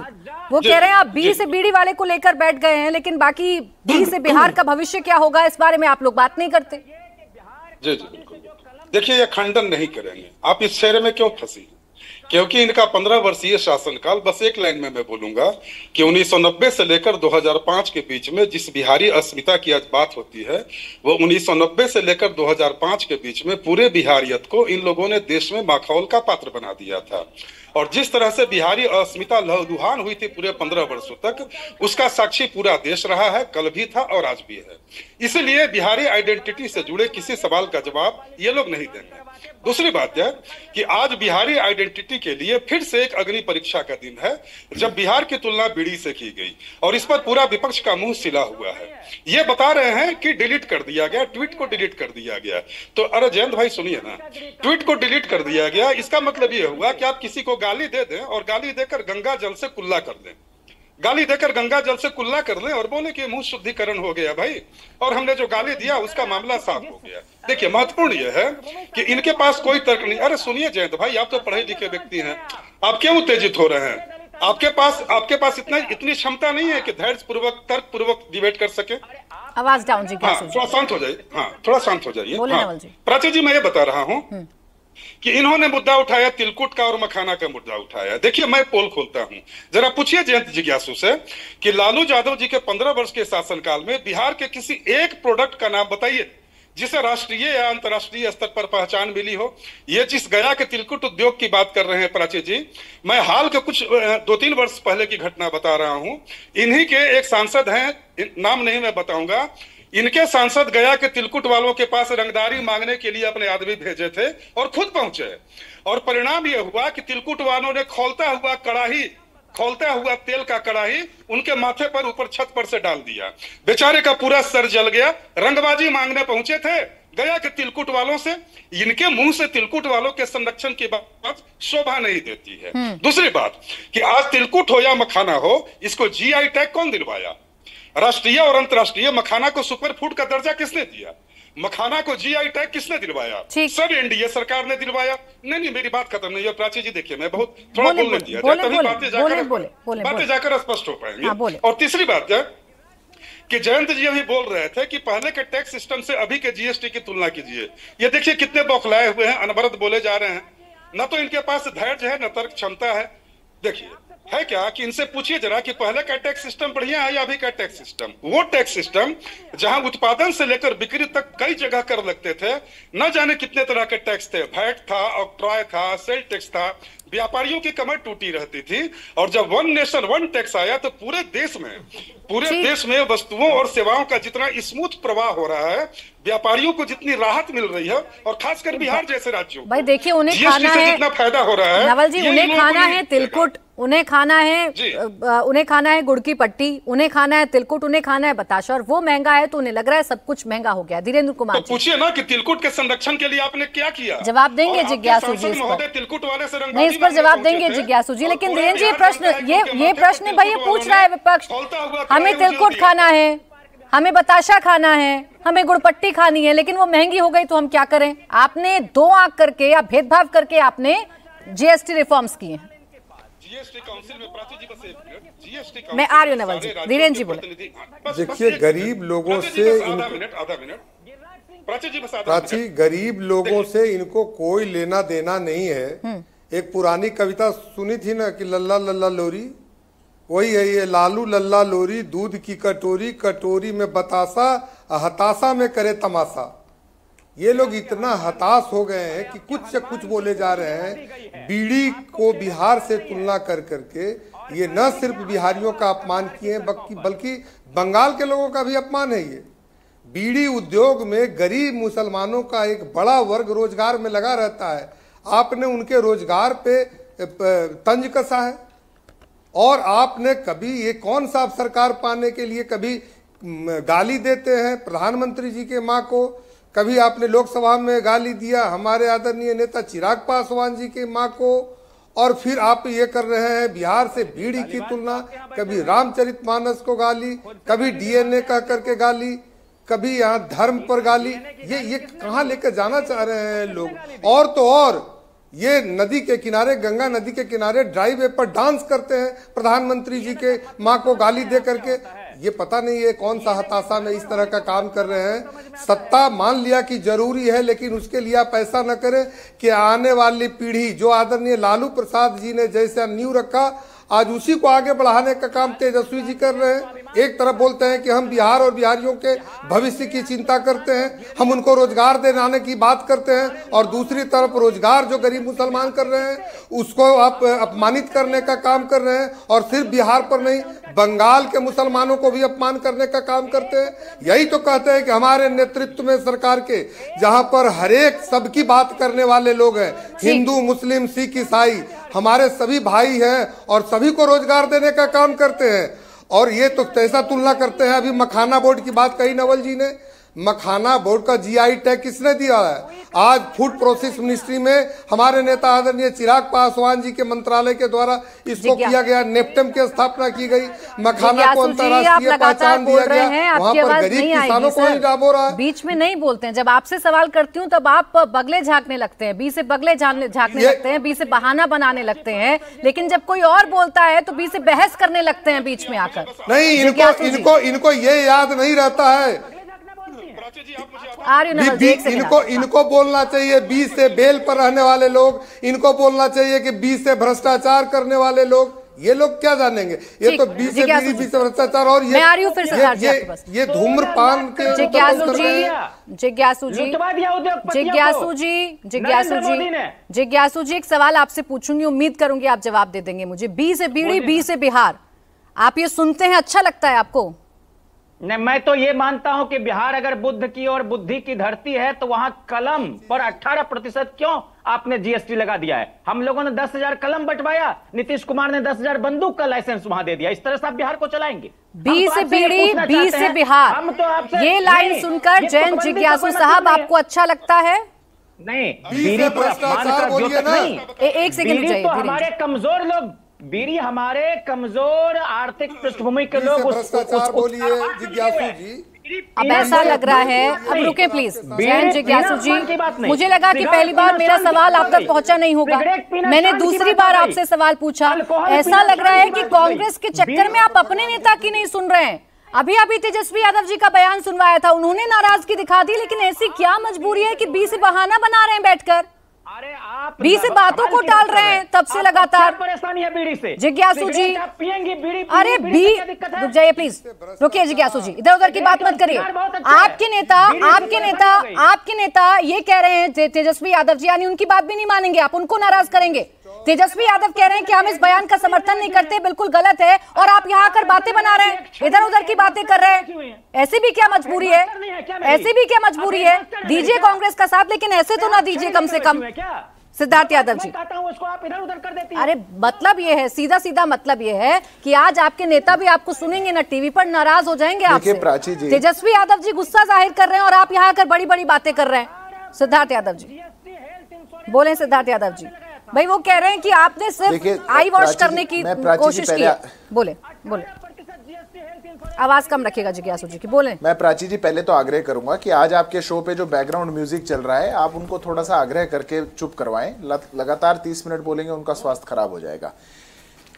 वो कह रहे हैं आप बी से बीड़ी वाले को लेकर बैठ गए हैं, लेकिन बाकी बी से बिहार का भविष्य क्या होगा इस बारे में आप लोग बात नहीं करते। जी बिल्कुल। देखिए, ये खंडन नहीं करेंगे। आप इस शेर में क्यों फंसी? क्योंकि इनका 15 वर्षीय शासनकाल, बस एक लाइन में मैं बोलूंगा कि 1990 से लेकर 2005 के बीच में जिस बिहारी अस्मिता की आज बात होती है, वो 1990 से लेकर 2005 के बीच में पूरे बिहारियत को इन लोगों ने देश में माखौल का पात्र बना दिया था। और जिस तरह से बिहारी अस्मिता लहूलुहान हुई थी पूरे 15 वर्षों तक, उसका साक्षी पूरा देश रहा है, कल भी था और आज भी है। इसलिए बिहारी आइडेंटिटी से जुड़े किसी सवाल का जवाब ये लोग नहीं देंगे। दूसरी बात यह कि आज बिहारी आइडेंटिटी के लिए फिर से एक अग्नि परीक्षा का दिन है, जब बिहार की तुलना बीड़ी से की गई और इस पर पूरा विपक्ष का मुंह सिला हुआ है। ये बता रहे हैं कि डिलीट कर दिया गया, ट्वीट को डिलीट कर दिया गया। तो अरे जयंत भाई सुनिए ना, ट्वीट को डिलीट कर दिया गया, इसका मतलब ये हुआ कि आप किसी को गाली दे दें और गाली देकर गंगा जल से कुल्ला कर दें, गाली देकर गंगा जल से कुल्ला कर लें और बोले कि मुंह शुद्धिकरण हो गया भाई, और हमने जो गाली दिया उसका मामला साफ हो गया। देखिए, महत्वपूर्ण यह है कि इनके पास कोई तर्क नहीं। अरे सुनिए जयंत भाई, आप तो पढ़े लिखे व्यक्ति हैं, आप क्यों उत्तेजित हो रहे हैं? आपके पास इतनी क्षमता नहीं है कि धैर्य पूर्वक, तर्क पूर्वक डिबेट कर सके। आवाज डाउन जी। हाँ, थोड़ा शांत हो जाइए। हाँ, थोड़ा शांत हो जाइए। प्राची जी, मैं ये बता रहा हूँ कि इन्होंने मुद्दा उठाया तिलकुट का और मखाना का मुद्दा उठाया। देखिए, मैं पोल खोलता हूं, जरा पूछिए जयंत जिज्ञासु से कि लालू यादव जी के 15 वर्ष के शासनकाल में बिहार के किसी एक प्रोडक्ट का नाम बताइए जिसे राष्ट्रीय या अंतर्राष्ट्रीय स्तर पर पहचान मिली हो। ये जिस गया के तिलकुट उद्योग की बात कर रहे हैं प्राची जी, मैं हाल के कुछ 2-3 वर्ष पहले की घटना बता रहा हूं। इन्हीं के एक सांसद हैं, नाम नहीं मैं बताऊंगा, इनके सांसद गया के तिलकुट वालों के पास रंगदारी मांगने के लिए अपने आदमी भेजे थे और खुद पहुंचे, और परिणाम यह हुआ कि तिलकुट वालों ने खोलता हुआ तेल का कड़ाही उनके माथे पर ऊपर छत पर से डाल दिया। बेचारे का पूरा सर जल गया। रंगबाजी मांगने पहुंचे थे गया के तिलकुट वालों से। इनके मुंह से तिलकुट वालों के संरक्षण की बात शोभा नहीं देती है। दूसरी बात कि आज तिलकुट हो या मखाना हो, इसको जीआई टैग कौन दिलवाया? राष्ट्रीय और अंतर्राष्ट्रीय मखाना को सुपर फूड का दर्जा किसने दिया? मखाना को जीआई टैग किसने दिलवाया? सब एनडीए सरकार ने दिलवाया। नहीं, मेरी बात खत्म नहीं है प्राची जी, देखिए मैं बहुत थोड़ा बोलने दिया जाए, तभी बातें जाकर स्पष्ट हो पाएंगी। और तीसरी बात है कि जयंत जी अभी बोल रहे थे कि पहले के टैक्स सिस्टम से अभी के जीएसटी की तुलना कीजिए। ये देखिए कितने बौखलाए हुए हैं, अनवरत बोले जा रहे हैं। न तो इनके पास धैर्य है, न तर्क क्षमता है। देखिए है क्या कि इनसे पूछिए जरा कि पहले का टैक्स सिस्टम बढ़िया है या अभी का टैक्स सिस्टम? वो टैक्स सिस्टम जहां उत्पादन से लेकर बिक्री तक कई जगह कर लगते थे, न जाने कितने तरह के टैक्स थे, वैट था, ऑक्ट्रॉय था, सेल टैक्स था, व्यापारियों की कमर टूटी रहती थी। और जब वन नेशन वन टैक्स आया तो पूरे देश में वस्तुओं और सेवाओं का जितना स्मूथ प्रवाह हो रहा है, व्यापारियों को जितनी राहत मिल रही है, और खासकर बिहार जैसे राज्यों भाई देखिए उन्हें खाना है, जितना फायदा हो रहा है नवल जी, उन्हें खाना है तिलकुट, उन्हें खाना है गुड़ की पट्टी, उन्हें खाना है तिलकुट, उन्हें खाना है बताशा, और वो महंगा है तो उन्हें लग रहा है सब कुछ महंगा हो गया। धीरेन्द्र कुमार तो पूछिए ना कि तिलकुट के संरक्षण के लिए आपने क्या किया? जवाब देंगे जिज्ञासु जी, तिलकुट वाले से नहीं, इस पर जवाब देंगे जिज्ञासु जी। लेकिन धीरेन्द्र जी ये प्रश्न भाई पूछ रहा है विपक्ष, हमें तिलकुट खाना है, हमें बताशा खाना है, हमें गुड़पट्टी खानी है, लेकिन वो महंगी हो गई तो हम क्या करें? आपने दो आंख करके या भेदभाव करके आपने जीएसटी रिफॉर्म्स किए हैं। जीएसटी काउंसिल में प्राची जी बस मैं आ रही हूं नवल जी, धीरेन्द्र जी बोले। देखिए गरीब लोगों से आधा मिनट प्राची, गरीब लोगों से इनको कोई लेना देना नहीं है। एक पुरानी कविता सुनी थी ना कि लल्ला लल्ला लोरी, वही है ये। लालू लल्ला लोरी, दूध की कटोरी, कटोरी में बतासा, हताशा में करे तमाशा। ये लोग इतना हताश हो गए हैं कि कुछ से कुछ बोले जा रहे हैं। बीड़ी को बिहार से तुलना कर करके ये न सिर्फ बिहारियों का अपमान किए बल्कि बंगाल के लोगों का भी अपमान है। ये बीड़ी उद्योग में गरीब मुसलमानों का एक बड़ा वर्ग रोजगार में लगा रहता है। आपने उनके रोजगार पे तंज कसा है। और आपने कभी, ये कौन सा सरकार पाने के लिए कभी गाली देते हैं प्रधानमंत्री जी के माँ को, कभी आपने लोकसभा में गाली दिया हमारे आदरणीय नेता चिराग पासवान जी के माँ को, और फिर आप ये कर रहे हैं बिहार से बीड़ी की तुलना, कभी रामचरितमानस को गाली, कभी डीएनए का करके गाली, कभी यहाँ धर्म पर गाली। ये कहाँ लेकर जाना चाह रहे हैं लोग? और तो और ये नदी के किनारे, गंगा नदी के किनारे ड्राइव वे पर डांस करते हैं प्रधानमंत्री जी के माँ को गाली दे करके। ये पता नहीं ये कौन सा हताशा में इस तरह का काम कर रहे हैं। सत्ता मान लिया कि जरूरी है, लेकिन उसके लिए आप ऐसा न करें कि आने वाली पीढ़ी, जो आदरणीय लालू प्रसाद जी ने जैसा नींव रखा, आज उसी को आगे बढ़ाने का काम तेजस्वी जी कर रहे हैं। एक तरफ बोलते हैं कि हम बिहार और बिहारियों के भविष्य की चिंता करते हैं, हम उनको रोजगार दिलाने की बात करते हैं, और दूसरी तरफ रोजगार जो गरीब मुसलमान कर रहे हैं उसको आप अपमानित करने का काम कर रहे हैं। और सिर्फ बिहार पर नहीं, बंगाल के मुसलमानों को भी अपमान करने का काम करते हैं। यही तो कहते हैं कि हमारे नेतृत्व में सरकार के, जहां पर हरेक सबकी बात करने वाले लोग हैं, हिंदू मुस्लिम सिख ईसाई, हमारे सभी भाई हैं और सभी को रोजगार देने का काम करते हैं। और ये तो कैसा तुलना करते हैं? अभी मखाना बोर्ड की बात कही नवल जी ने, मखाना बोर्ड का जीआई टैग किसने दिया है? आज फूड प्रोसेस मिनिस्ट्री में हमारे नेता आदरणीय चिराग पासवान जी के मंत्रालय के द्वारा इसको किया गया, नेप्टम की स्थापना की गई, मखाना को अंतर्राष्ट्रीय पहचान दिया गया। वहाँ पर गरीब किसानों को ही डाबो रहा है। बीच में नहीं बोलते हैं, जब आपसे सवाल करती हूँ तब आप बगले झांकने लगते हैं, बी से बगले झांकने लगते हैं, बी से बहाना बनाने लगते हैं। लेकिन जब कोई और बोलता है तो बी से बहस करने लगते हैं बीच में आकर। नहीं, इनको ये याद नहीं रहता है। इनको बोलना चाहिए बी से बेल पर रहने वाले लोग, इनको बोलना चाहिए कि बी से भ्रष्टाचार करने वाले लोग। ये लोग क्या जानेंगे? ये तो बी से भ्रष्टाचार, और मैं आ रही हूँ फिर से ये धूम्रपान के। जिज्ञासु जी एक सवाल आपसे पूछूंगी, उम्मीद करूंगी आप जवाब दे देंगे मुझे। बी से बीड़ी, बी से बिहार, आप ये सुनते हैं, अच्छा लगता है आपको? नहीं, मैं तो ये मानता हूं कि बिहार अगर बुद्ध की और बुद्धि की धरती है तो वहां कलम पर 18% क्यों आपने जीएसटी लगा दिया है? हम लोगों ने 10,000 कलम बंटवाया, नीतीश कुमार ने 10,000 बंदूक का लाइसेंस वहां दे दिया। इस तरह से आप बिहार को चलाएंगे? बी से बीड़ी, बी से बिहार, हम तो आपसे ये लाइन सुनकर जैन जिज्ञासु साहब आपको अच्छा लगता है? नहीं, बीड़ी तो एक सेकंड हमारे कमजोर लोग बीड़ी हमारे कमजोर आर्थिक पृष्ठभूमि के लोग भ्रष्टाचार बोलिए जिज्ञासु जी। अब ऐसा लग रहा है, अब रुके प्लीज जैन जिज्ञासु जी, मुझे लगा कि पहली बार मेरा सवाल आप तक पहुंचा नहीं होगा, मैंने दूसरी बार आपसे सवाल पूछा। ऐसा लग रहा है कि कांग्रेस के चक्कर में आप अपने नेता की नहीं सुन रहे हैं। अभी अभी तेजस्वी यादव जी का बयान सुनवाया था, उन्होंने नाराजगी दिखा दी, लेकिन ऐसी क्या मजबूरी है कि 20 बहाना बना रहे हैं बैठकर, 20 बातों को टाल रहे हैं तब से लगातार। परेशानी है बीड़ी से जिज्ञासु जी, पियेंगी बीड़ी, अरे रुक जाइए प्लीज, रुकिए जिज्ञासु जी, इधर उधर की बात मत करिए। आपके नेता ये कह रहे हैं तेजस्वी यादव जी, यानी उनकी बात भी नहीं मानेंगे आप, उनको नाराज करेंगे। तेजस्वी यादव कह रहे हैं कि हम इस बयान का समर्थन नहीं करते, बिल्कुल गलत है, और आप यहाँ आकर बातें बना रहे हैं, इधर उधर की बातें कर रहे हैं। ऐसी भी क्या मजबूरी है, ऐसी भी क्या मजबूरी है? दीजिए कांग्रेस का साथ, लेकिन ऐसे तो ना दीजिए कम से कम। सिद्धार्थ यादव जी, उसको आप इधर उधर कर देती हैं। अरे मतलब ये है, सीधा सीधा मतलब ये है कि आज आपके नेता भी आपको सुनेंगे ना टीवी पर, नाराज हो जाएंगे आपसे। प्राची जी, तेजस्वी यादव जी गुस्सा जाहिर कर रहे हैं और आप यहाँ आकर बड़ी बड़ी बातें कर रहे हैं। सिद्धार्थ यादव जी बोले, सिद्धार्थ यादव जी भाई, वो कह रहे हैं कि आपने सिर्फ आई वॉश करने की कोशिश की है। बोले आवाज कम रखिएगा जिज्ञासु जी की, बोले। मैं प्राची जी पहले तो आग्रह करूंगा कि आज आपके शो पे जो बैकग्राउंड म्यूजिक चल रहा है, आप उनको थोड़ा सा आग्रह करके चुप करवाएं। लगातार 30 मिनट बोलेंगे, उनका स्वास्थ्य खराब हो जाएगा।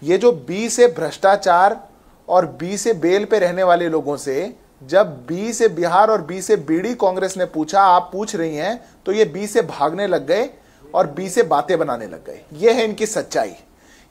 ये जो बी से भ्रष्टाचार और बी से बेल पे रहने वाले लोगों से, जब बी से बिहार और बी से बीड़ी कांग्रेस ने पूछा, आप पूछ रही हैं, तो ये बी से भागने लग गए और बी से बातें बनाने लग गए। ये है इनकी सच्चाई।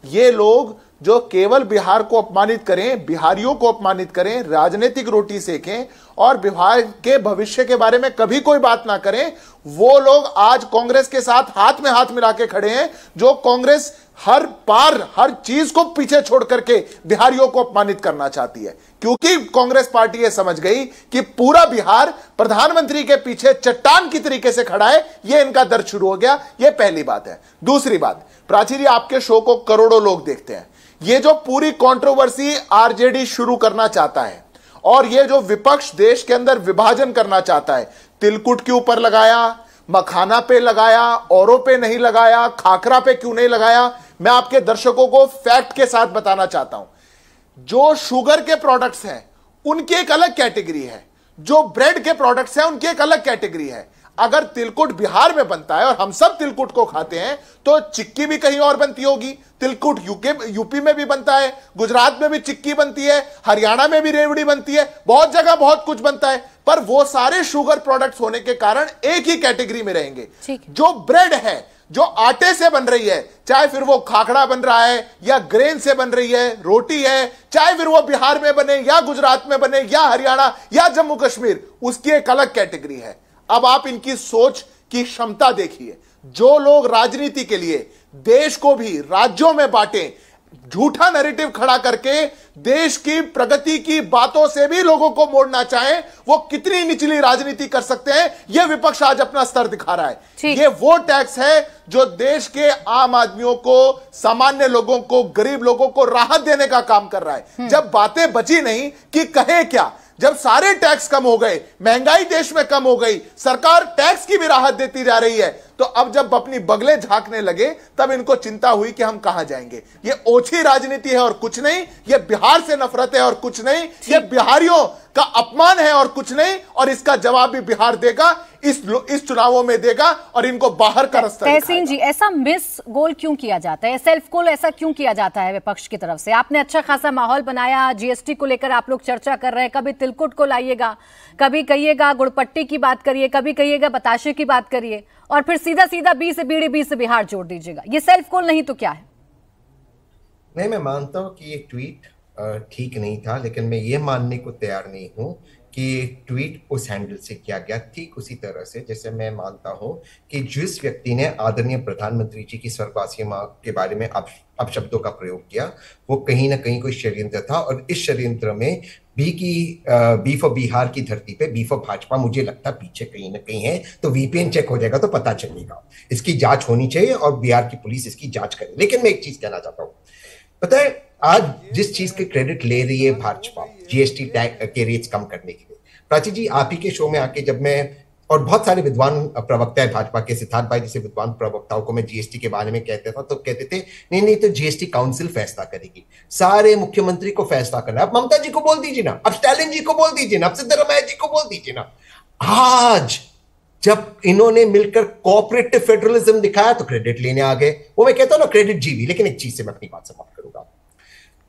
ये लोग जो केवल बिहार को अपमानित करें, बिहारियों को अपमानित करें, राजनीतिक रोटी सेकें और बिहार के भविष्य के बारे में कभी कोई बात ना करें, वो लोग आज कांग्रेस के साथ हाथ में हाथ मिला के खड़े हैं, जो कांग्रेस हर पार हर चीज को पीछे छोड़ करके बिहारियों को अपमानित करना चाहती है। क्योंकि कांग्रेस पार्टी ये समझ गई कि पूरा बिहार प्रधानमंत्री के पीछे चट्टान की तरीके से खड़ा है। ये इनका दर्द शुरू हो गया। ये पहली बात है। दूसरी बात, प्राची जी, आपके शो को करोड़ों लोग देखते हैं। ये जो पूरी कंट्रोवर्सी आरजेडी शुरू करना चाहता है और ये जो विपक्ष देश के अंदर विभाजन करना चाहता है, तिलकुट के ऊपर लगाया, मखाना पे लगाया, औरों पे नहीं लगाया, खाकरा पे क्यों नहीं लगाया, मैं आपके दर्शकों को फैक्ट के साथ बताना चाहता हूं। जो शुगर के प्रोडक्ट्स हैं उनकी एक अलग कैटेगरी है, जो ब्रेड के प्रोडक्ट्स हैं उनकी एक अलग कैटेगरी है। अगर तिलकुट बिहार में बनता है और हम सब तिलकुट को खाते हैं, तो चिक्की भी कहीं और बनती होगी। तिलकुट यूपी में भी बनता है, गुजरात में भी चिक्की बनती है, हरियाणा में भी रेवड़ी बनती है, बहुत जगह बहुत कुछ बनता है, पर वो सारे शुगर प्रोडक्ट्स होने के कारण एक ही कैटेगरी में रहेंगे। जो ब्रेड है, जो आटे से बन रही है, चाहे फिर वो खाखड़ा बन रहा है या ग्रेन से बन रही है, रोटी है, चाहे फिर वो बिहार में बने या गुजरात में बने या हरियाणा या जम्मू कश्मीर, उसकी एक अलग कैटेगरी है। अब आप इनकी सोच की क्षमता देखिए। जो लोग राजनीति के लिए देश को भी राज्यों में बांटे, झूठा नैरेटिव खड़ा करके देश की प्रगति की बातों से भी लोगों को मोड़ना चाहें, वो कितनी निचली राजनीति कर सकते हैं, यह विपक्ष आज अपना स्तर दिखा रहा है। ये वो टैक्स है जो देश के आम आदमियों को, सामान्य लोगों को, गरीब लोगों को राहत देने का काम कर रहा है। जब बातें बची नहीं कि कहे क्या, जब सारे टैक्स कम हो गए, महंगाई देश में कम हो गई, सरकार टैक्स की भी राहत देती जा रही है, तो अब जब अपनी बगलें झांकने लगे, तब इनको चिंता हुई कि हम कहां जाएंगे। ये ओछी राजनीति है और कुछ नहीं, ये बिहार से नफरत है और कुछ नहीं, ये बिहारियों का अपमान है और कुछ नहीं, और इसका जवाब भी बिहार देगा, इस चुनावों में देगा और इनको बाहर का रास्ता दिखाएगा। तहसीन जी, ऐसा मिस गोल क्यों किया जाता है, सेल्फ गोल ऐसा क्यों किया जाता है विपक्ष की तरफ से? आपने अच्छा खासा माहौल बनाया, जीएसटी को लेकर आप लोग चर्चा कर रहे हैं, कभी तिलकुट को लाइएगा, कभी कहिएगा गुड़पट्टी की बात करिए, कभी कहिएगा बताशे की बात करिए, और फिर सीधा सीधा बी से बीड़ी, बी से बिहार जोड़ दीजिएगा। ये सेल्फ गोल नहीं तो क्या है? नहीं, मैं मानता हूं कि ये ट्वीट ठीक नहीं था, लेकिन मैं ये मानने को तैयार नहीं हूं कि ट्वीट उस हैंडल से किया गया। ठीक उसी तरह से जैसे मैं मानता हूं कि जिस व्यक्ति ने आदरणीय प्रधानमंत्री जी की स्वर्गवासी मां के बारे में अपशब्दों का प्रयोग किया, वो कहीं ना कहीं कोई षड्यंत्र था, और इस षड्यंत्र में बी फॉर बिहार की धरती पे बी फॉर भाजपा मुझे लगता पीछे कहीं ना कहीं है। तो वीपीएन चेक हो जाएगा तो पता चलेगा। इसकी जांच होनी चाहिए और बिहार की पुलिस इसकी जांच करे। लेकिन मैं एक चीज कहना चाहता हूँ, पता है आज जिस चीज के क्रेडिट ले रही है भाजपा जीएसटी टैक्स के रेट्स कम करने के लिए, प्राची जी आप ही के शो में आके जब मैं और बहुत सारे विद्वान प्रवक्ता है भाजपा के, सिद्धार्थ भाई जैसे विद्वान प्रवक्ताओं को मैं जीएसटी के बारे में कहता था तो कहते थे नहीं तो जीएसटी काउंसिल फैसला करेगी, सारे मुख्यमंत्री को फैसला करना है। अब ममता जी को बोल दीजिए ना, अब स्टालिन जी को बोल दीजिए ना, अब सिद्धरामैया जी को बोल दीजिए ना। आज जब इन्होंने मिलकर कोऑपरेटिव फेडरलिज्म दिखाया तो क्रेडिट लेने आ गए। वो मैं कहता हूं ना क्रेडिट जीवी। लेकिन एक चीज से मैं अपनी बात समाप्त करूंगा,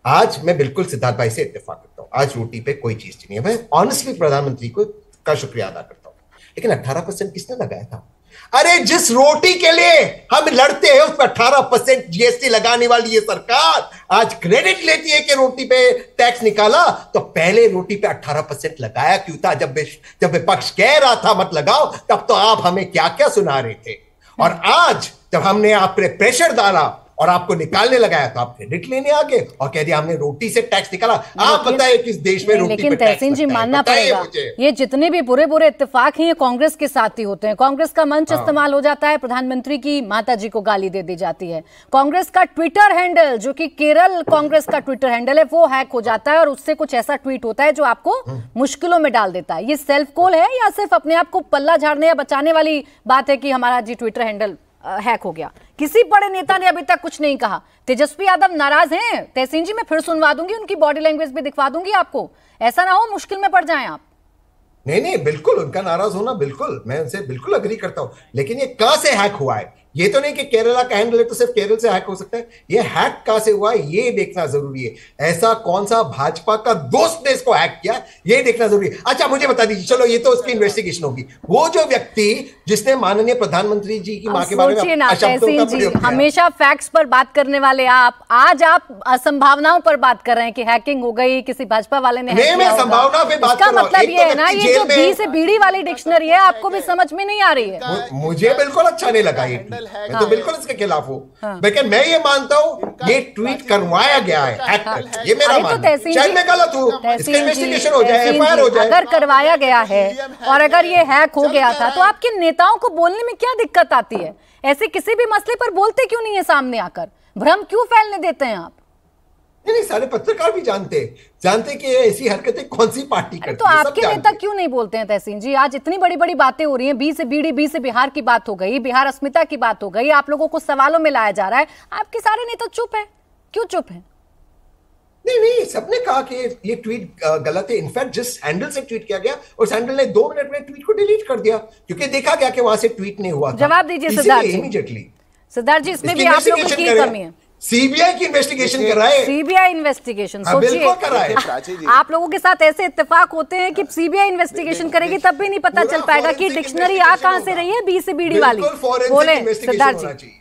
आज मैं बिल्कुल सिद्धार्थ भाई से इत्तेफाक करता हूं, आज रोटी पे कोई जीएसटी नहीं है। मैं ऑनेस्टली प्रधानमंत्री को का शुक्रिया अदा करता हूं, लेकिन 18% किसने लगाया था? अरे जिस रोटी के लिए हम लड़ते हैं उस पर 18% जीएसटी लगाने वाली ये सरकार आज क्रेडिट लेती है कि रोटी पे टैक्स निकाला, तो पहले रोटी पे 18% लगाया क्यों था? जब विपक्ष कह रहा था मत लगाओ, तब तो आप हमें क्या क्या सुना रहे थे। और आज जब हमने आप पे प्रेशर डाला और आपको निकालने लगाया तो आप क्रेडिट लेने आ गए और कह दिया हमने रोटी से टैक्स निकाला। आप बताइए किस देश में रोटी लेकिन पे टैक्स तहसीन जी लगता है? मानना बताइए पड़ेगा, मुझे। ये जितने भी बुरे बुरे इत्तेफाक हैं ये कांग्रेस के साथ ही होते हैं। कांग्रेस का मंच इस्तेमाल हो जाता है, प्रधानमंत्री की माता जी को गाली दे दी जाती है, कांग्रेस का ट्विटर हैंडल जो कि केरल कांग्रेस का ट्विटर हैंडल है वो हैक हो जाता है और उससे कुछ ऐसा ट्वीट होता है जो आपको मुश्किलों में डाल देता है। ये सेल्फ कॉल है या सिर्फ अपने आप को पल्ला झाड़ने या बचाने वाली बात है कि हमारा जी ट्विटर हैंडल हैक हो गया? किसी बड़े नेता ने अभी तक कुछ नहीं कहा। तेजस्वी यादव नाराज हैं तहसीन जी, मैं फिर सुनवा दूंगी, उनकी बॉडी लैंग्वेज भी दिखवा दूंगी आपको, ऐसा ना हो मुश्किल में पड़ जाएं आप। नहीं बिल्कुल उनका नाराज होना, बिल्कुल मैं उनसे बिल्कुल अग्री करता हूं, लेकिन ये कहां से हैक हुआ है? ये तो नहीं कि केरला का हैंडल है तो सिर्फ केरल से हैक हो सकता है, ये हैक कहां से हुआ है ये देखना जरूरी है। ऐसा कौन सा भाजपा का दोस्त ने इसको हैक किया ये देखना जरूरी है। अच्छा मुझे बता दीजिए, चलो ये तो उसकी इन्वेस्टिगेशन होगी। वो जो व्यक्ति जिसने माननीय प्रधानमंत्री जी की मां के बारे में तहसीन जी हमेशा फैक्ट्स पर बात करने वाले आप, आज आप संभावनाओं पर बात कर रहे हैं कि हैकिंग हो गई, किसी भाजपा वाले ने हैक किया संभावना पे बात इसका मतलब ये है ना, ये जो बी से बीड़ी वाली डिक्शनरी है आपको भी समझ में नहीं आ रही है। मुझे बिल्कुल अच्छा नहीं लगा ये, मैं तो बिल्कुल इसके खिलाफ हूँ। लेकिन मैं ये मानता हूँ ये ट्वीट करवाया गया है, ये मेरा मानना है। शायद मैं गलत हूँ, इसका इन्वेस्टिगेशन हो जाए, एफआईआर हो जाए। अगर करवाया गया है और अगर ये हैक हो गया था तो आपके नेताओं को बोलने में क्या दिक्कत आती है? ऐसे किसी भी मसले पर बोलते क्यों नहीं है सामने आकर? भ्रम क्यों फैलने देते हैं आप? नहीं सारे पत्रकार भी जानते कि ऐसी हरकतें कौन सी पार्टी करती है। तो आपके नेता क्यों नहीं बोलते हैं तहसीन जी? आज इतनी बड़ी बड़ी बातें हो रही हैं, बी से बीड़ी, बी से बिहार की बात हो गई, बिहार अस्मिता की बात हो गई, आप लोगों को सवालों में लाया जा रहा है, आपके सारे नेता चुप है, क्यों चुप है? नहीं सबने कहा कि ये ट्वीट गलत है। इनफैक्ट जिस हैंडल से ट्वीट किया गया उस हैंडल ने 2 मिनट में ट्वीट को डिलीट कर दिया क्योंकि देखा गया कि वहां से ट्वीट नहीं हुआ था। जवाब दीजिए सिद्धार्थ जी। इमीडिएटली सिद्धार्थ जी इसमें भी आप लोगों की कमी है। सीबीआई की इन्वेस्टिगेशन कराए, सीबीआई इन्वेस्टिगेशन सोचिए, आप लोगों के साथ ऐसे इत्तेफाक होते हैं कि सीबीआई इन्वेस्टिगेशन करेगी तब भी नहीं पता चल पाएगा कि डिक्शनरी आ कहां से रही है, बी से बीड़ी वाली। बोले सिद्धार्थ जी।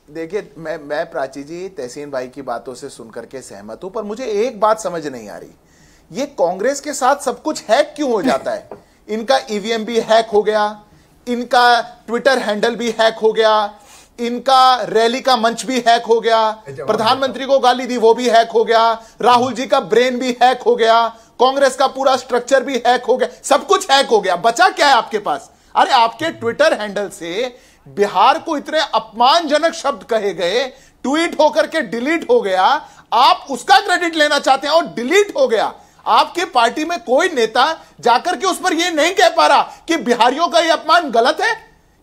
देखिए मैं प्राची जी तहसीन भाई की बातों से सुनकर के सहमत हूं, पर मुझे एक बात समझ नहीं आ रही, ये कांग्रेस के साथ सब कुछ हैक क्यों हो जाता है? इनका ईवीएम भी हैक हो गया, इनका ट्विटर हैंडल भी हैक हो गया, इनका रैली का मंच भी हैक हो गया, प्रधानमंत्री को गाली दी वो भी हैक हो गया, राहुल जी का ब्रेन भी हैक हो गया, कांग्रेस का पूरा स्ट्रक्चर भी हैक हो गया, सब कुछ हैक हो गया, बचा क्या है आपके पास? अरे आपके ट्विटर हैंडल से बिहार को इतने अपमानजनक शब्द कहे गए, ट्वीट होकर के डिलीट हो गया, आप उसका क्रेडिट लेना चाहते हैं और डिलीट हो गया। आपके पार्टी में कोई नेता जाकर के उस पर यह नहीं कह पा रहा कि बिहारियों का यह अपमान गलत है?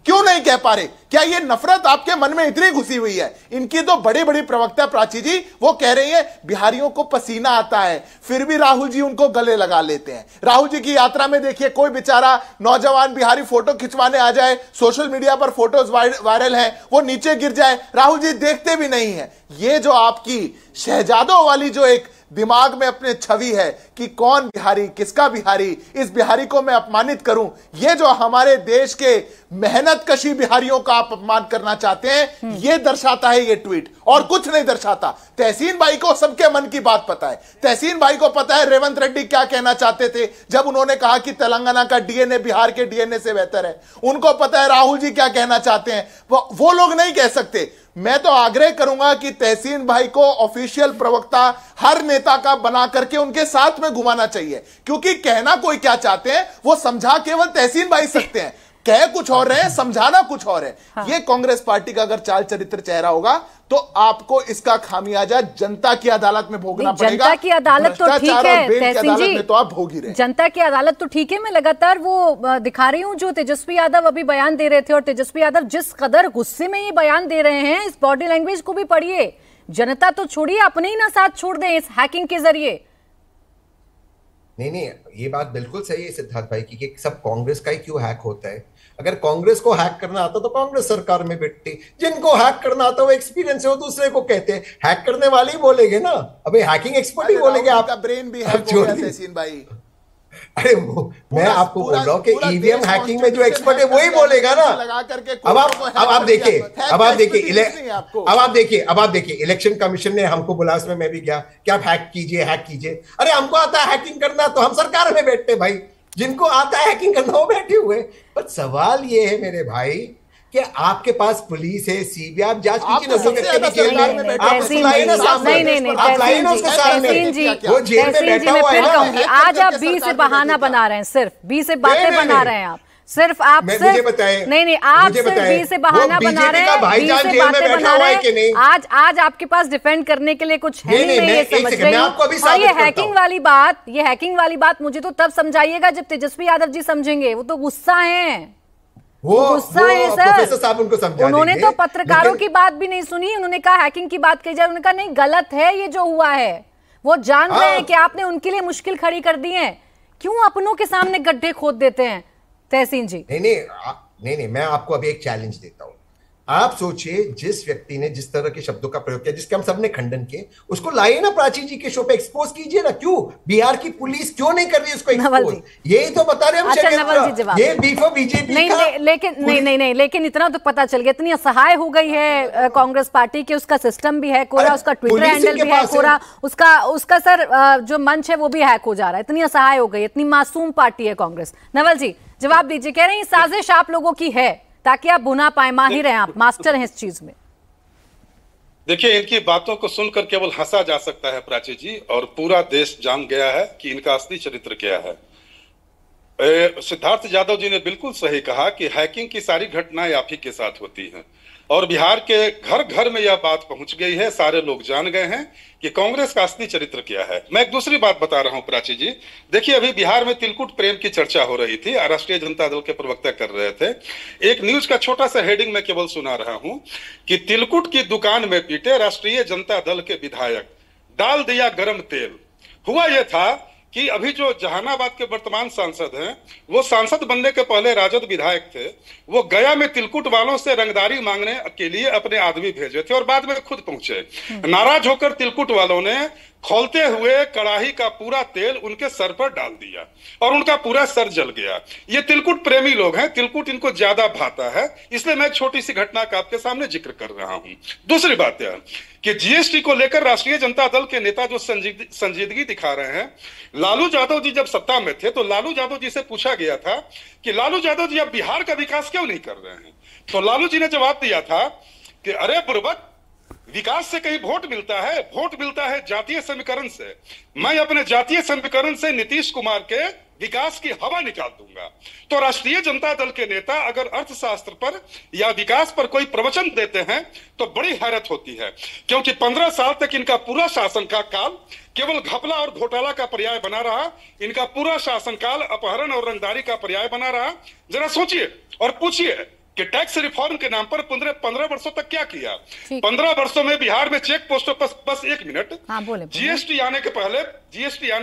क्यों नहीं कह पा रहे? क्या ये नफरत आपके मन में इतनी घुसी हुई है? इनकी तो बड़ी बड़ी प्रवक्ता प्राची जी वो कह रही है बिहारियों को पसीना आता है, फिर भी राहुल जी उनको गले लगा लेते हैं। राहुल जी की यात्रा में देखिए कोई बेचारा नौजवान बिहारी फोटो खिंचवाने आ जाए, सोशल मीडिया पर फोटोज वायरल है, वो नीचे गिर जाए, राहुल जी देखते भी नहीं है। ये जो आपकी शहजादों वाली जो एक दिमाग में अपने छवि है कि कौन बिहारी, किसका बिहारी, इस बिहारी को मैं अपमानित करूं, ये जो हमारे देश के मेहनत कशी बिहारियों का आप अपमान करना चाहते हैं, ये दर्शाता है ये ट्वीट, और कुछ नहीं दर्शाता। तहसीन भाई को सबके मन की बात पता है। तहसीन भाई को पता है रेवंत रेड्डी क्या कहना चाहते थे जब उन्होंने कहा कि तेलंगाना का डीएनए बिहार के डीएनए से बेहतर है। उनको पता है राहुल जी क्या कहना चाहते हैं, वो लोग नहीं कह सकते। मैं तो आग्रह करूंगा कि तहसीन भाई को ऑफिशियल प्रवक्ता हर नेता का बना करके उनके साथ में घुमाना चाहिए, क्योंकि कहना कोई क्या चाहते हैं वो समझा केवल तहसीन भाई सकते हैं। कह कुछ और रहे हैं, समझाना कुछ और है। हाँ। ये कांग्रेस पार्टी का अगर चाल चरित्र चेहरा होगा तो आपको इसका खामियाजा जनता की अदालत में भोगना पड़ेगा। जनता की अदालत तो ठीक है तहसीन जी, में तो आप भोग ही रहे। जनता की अदालत तो ठीक है, मैं लगातार वो दिखा रही हूँ जो तेजस्वी यादव अभी बयान दे रहे थे, और तेजस्वी यादव जिस कदर गुस्से में ये बयान दे रहे हैं, इस बॉडी लैंग्वेज को भी पढ़िए। जनता तो छोड़िए, अपने ही ना साथ छोड़ दें इस हैकिंग के जरिए। नहीं, ये बात बिल्कुल सही है सिद्धार्थ भाई की कि सब कांग्रेस का ही क्यों हैक होता है। अगर कांग्रेस को हैक करना आता तो कांग्रेस सरकार में बैठती। जिनको हैक करना आता वो एक्सपीरियंस है, वो दूसरे को कहते हैं। हैक करने वाले ही बोलेंगे ना, अबे हैकिंग एक्सपर्ट ही बोलेंगे। आपका ब्रेन भी हैक हो गया तहसीन भाई। अरे मैं आपको बोल रहा हूँ कि ईवीएम हैकिंग में जो एक्सपर्ट है वही बोलेगा ना। अब आप देखिए इलेक्शन कमीशन ने हमको बुला, उसमें मैं भी गया कि आप हैक कीजिए। अरे हमको आता है हैकिंग करना तो हम सरकार में बैठते भाई, जिनको आता है हैकिंग करना वो बैठे हुए। पर सवाल ये है मेरे भाई कि आपके पास पुलिस है, सीबीआई, आप जांच कीजिए ना। वो जेल में बैठा हुआ है। आज आप बी से बहाना बना रहे हैं, सिर्फ बी से बातें बना रहे हैं आप, सिर्फ आप नहीं, आप सिर्फ बी से बहाना बना रहे हैं, बी से बातें बना रहे हैं। आज आपके पास डिफेंड करने के लिए कुछ है नहीं, मैं ये समझ रही हूँ। और ये हैकिंग वाली बात मुझे तो तब समझाइएगा जब तेजस्वी यादव जी समझेंगे। वो तो गुस्सा है, वो गुस्सा है सर। उन्होंने तो पत्रकारों की बात भी नहीं सुनी, उन्होंने कहा हैकिंग की बात कही जाए, उन्होंने कहा नहीं गलत है ये जो हुआ है। वो जान रहे हैं कि आपने उनके लिए मुश्किल खड़ी कर दी है, क्यों अपनों के सामने गड्ढे खोद देते हैं तहसीन जी? नहीं, मैं आपको अभी एक चैलेंज देता हूं। आप सोचिए जिस व्यक्ति ने जिस तरह के शब्दों का प्रयोग किया, जिसके हम सबने खंडन किए, उसको लाइए ना प्राची जी के शो पे, एक्सपोज कीजिए ना। क्यों बिहार की पुलिस क्यों नहीं कर रही उसको एक्सपोज? यही तो बता रहे हम। अच्छा नवल जी जवाब। ये बीफो बीजेपी लेकिन इतना तो पता चल गया, इतनी असहाय हो गई है कांग्रेस पार्टी के, उसका सिस्टम भी हैक हो रहा है, उसका ट्विटर हैंडल भी हैक हो रहा, उसका सर जो मंच है वो भी हैक हो जा रहा है। इतनी असहाय हो गई, इतनी मासूम पार्टी है कांग्रेस। नवल जी जवाब दीजिए। कह रहे हैं साजिश आप लोगों की है ताकि आप बुना पाए, माहिर हैं आप, मास्टर हैं इस चीज में। देखिए इनकी बातों को सुनकर केवल हंसा जा सकता है प्राची जी, और पूरा देश जान गया है कि इनका असली चरित्र क्या है। सिद्धार्थ यादव जी ने बिल्कुल सही कहा कि हैकिंग की सारी घटनाएं आप ही के साथ होती हैं, और बिहार के घर घर में यह बात पहुंच गई है, सारे लोग जान गए हैं कि कांग्रेस का असली चरित्र क्या है। मैं एक दूसरी बात बता रहा हूं प्राची जी। देखिए अभी बिहार में तिलकुट प्रेम की चर्चा हो रही थी, राष्ट्रीय जनता दल के प्रवक्ता कर रहे थे। एक न्यूज का छोटा सा हेडिंग में केवल सुना रहा हूं कि तिलकुट की दुकान में पीटे राष्ट्रीय जनता दल के विधायक, डाल दिया गरम तेल। हुआ यह था कि अभी जो जहानाबाद के वर्तमान सांसद हैं, वो सांसद बनने के पहले राजद विधायक थे। वो गया में तिलकुट वालों से रंगदारी मांगने के लिए अपने आदमी भेजे थे और बाद में खुद पहुंचे। नाराज होकर तिलकुट वालों ने खौलते हुए कड़ाही का पूरा तेल उनके सर पर डाल दिया और उनका पूरा सर जल गया। ये तिलकुट प्रेमी लोग हैं, तिलकुट इनको ज्यादा भाता है, इसलिए मैं छोटी सी घटना का आपके सामने जिक्र कर रहा हूं। दूसरी बात यह कि जीएसटी को लेकर राष्ट्रीय जनता दल के नेता जो संजीदगी दिखा रहे हैं, लालू यादव जी जब सत्ता में थे तो लालू यादव जी से पूछा गया था कि लालू यादव जी अब बिहार का विकास क्यों नहीं कर रहे हैं, तो लालू जी ने जवाब दिया था कि अरे बुर्बक, विकास से कहीं वोट मिलता है? वोट मिलता है जातीय समीकरण से। मैं अपने जातीय समीकरण से नीतीश कुमार के विकास की हवा निकाल दूंगा। तो राष्ट्रीय जनता दल के नेता अगर अर्थशास्त्र पर या विकास पर कोई प्रवचन देते हैं तो बड़ी हैरत होती है, क्योंकि 15 साल तक इनका पूरा शासन का काल केवल घपला और घोटाला का पर्याय बना रहा। इनका पूरा शासनकाल अपहरण और रंगदारी का पर्याय बना रहा। जरा सोचिए और पूछिए कि टैक्स रिफॉर्म के नाम पर 15 वर्षों तक क्या किया। 15 वर्षों में बिहार में चेक पोस्टों पर बस 1 मिनट, जीएसटी आने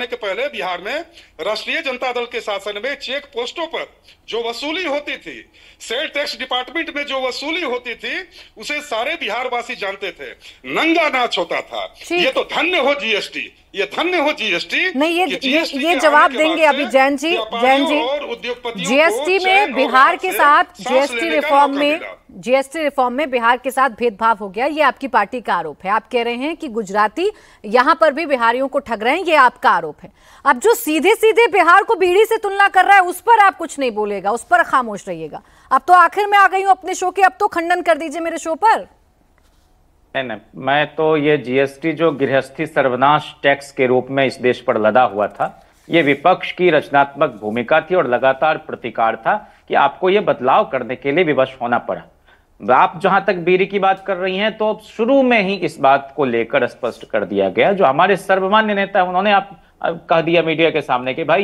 के पहले बिहार में राष्ट्रीय जनता दल के शासन में चेक पोस्टों पर जो वसूली होती थी, सेल टैक्स डिपार्टमेंट में जो वसूली होती थी, उसे सारे बिहार वासी जानते थे। नंगा नाच होता था। ये तो धन्य हो जीएसटी, ये धन्य हो जीएसटी। नहीं, ये जवाब देंगे अभी जैन जी। जीएसटी में बिहार के साथ जीएसटी रिफॉर्म में बिहार के साथ भेदभाव हो गया, ये आपकी पार्टी का आरोप है। आप कह रहे हैं कि गुजराती यहां पर भी बिहारियों को ठग रहे हैं, ये आपका आरोप है। अब जो सीधे सीधे बिहार को बीड़ी से तुलना कर रहा है उस पर आप कुछ नहीं बोलेगा, उस पर खामोश रहिएगा। अब तो आखिर में आ गई हूं अपने शो के, अब तो खंडन कर दीजिए मेरे शो पर। नहीं, मैं तो ये जीएसटी जो गृहस्थी सर्वनाश टैक्स के रूप में इस देश पर लदा हुआ था, ये विपक्ष की रचनात्मक भूमिका थी और लगातार प्रतिकार था। कि आपको ये बदलाव करने के लिए विवश होना पड़ा। आप जहां तक बीरी की बात कर रही हैं, तो शुरू में ही इस बात को लेकर स्पष्ट कर दिया गया, जो हमारे सर्वमान्य नेता है उन्होंने आप कह दिया मीडिया के सामने कि भाई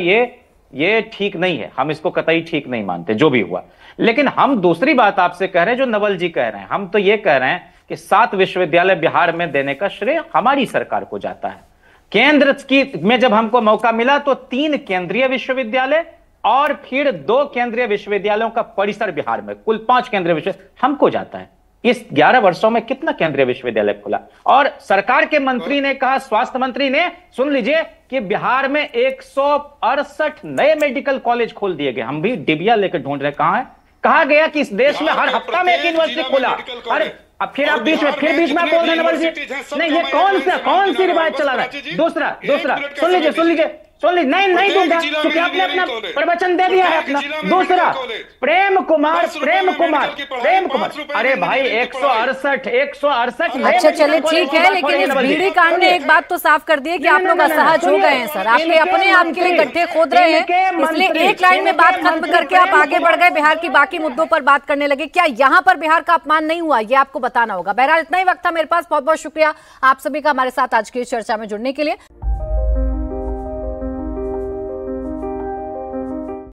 ये ठीक नहीं है, हम इसको कतई ठीक नहीं मानते जो भी हुआ। लेकिन हम दूसरी बात आपसे कह रहे हैं जो नवल जी कह रहे हैं, हम तो ये कह रहे हैं कि 7 विश्वविद्यालय बिहार में देने का श्रेय हमारी सरकार को जाता है। केंद्र में जब हमको मौका मिला तो 3 केंद्रीय विश्वविद्यालय और फिर 2 केंद्रीय विश्वविद्यालयों का परिसर बिहार में, कुल 5 केंद्रीय विश्वविद्यालय हमको जाता है। इस 11 वर्षों में कितना केंद्रीय विश्वविद्यालय खुला? और सरकार के मंत्री ने कहा, स्वास्थ्य मंत्री ने, सुन लीजिए, कि बिहार में 168 नए मेडिकल कॉलेज खोल दिए गए। हम भी डिबिया लेकर ढूंढ रहे, कहां है? कहा गया कि इस देश में हर हफ्ता में एक यूनिवर्सिटी खुला। अरे अब फिर आप बीच में आप बोल रहे हैं नवल जी, नहीं, ये कौन सी रिवायत चला रहा है? दूसरा सुन लीजिए, नहीं दूंगा, क्योंकि आपने अपना प्रवचन दे दिया है अपना। दूसरा, प्रेम कुमार, अरे भाई 168 अच्छा चलिए ठीक है, लेकिन इस बीड़ी कांड ने एक बात तो साफ कर दी है कि आप लोग असहज हो गए हैं सर, आपके अपने आप के लिए गड्ढे खोद रहे हैं, इसलिए एक लाइन में बात खत्म करके आप आगे बढ़ गए, बिहार की बाकी मुद्दों पर बात करने लगे। क्या यहाँ पर बिहार का अपमान नहीं हुआ, ये आपको बताना होगा। बहरहाल इतना ही वक्त था मेरे पास, बहुत बहुत शुक्रिया आप सभी का हमारे साथ आज की चर्चा में जुड़ने के लिए।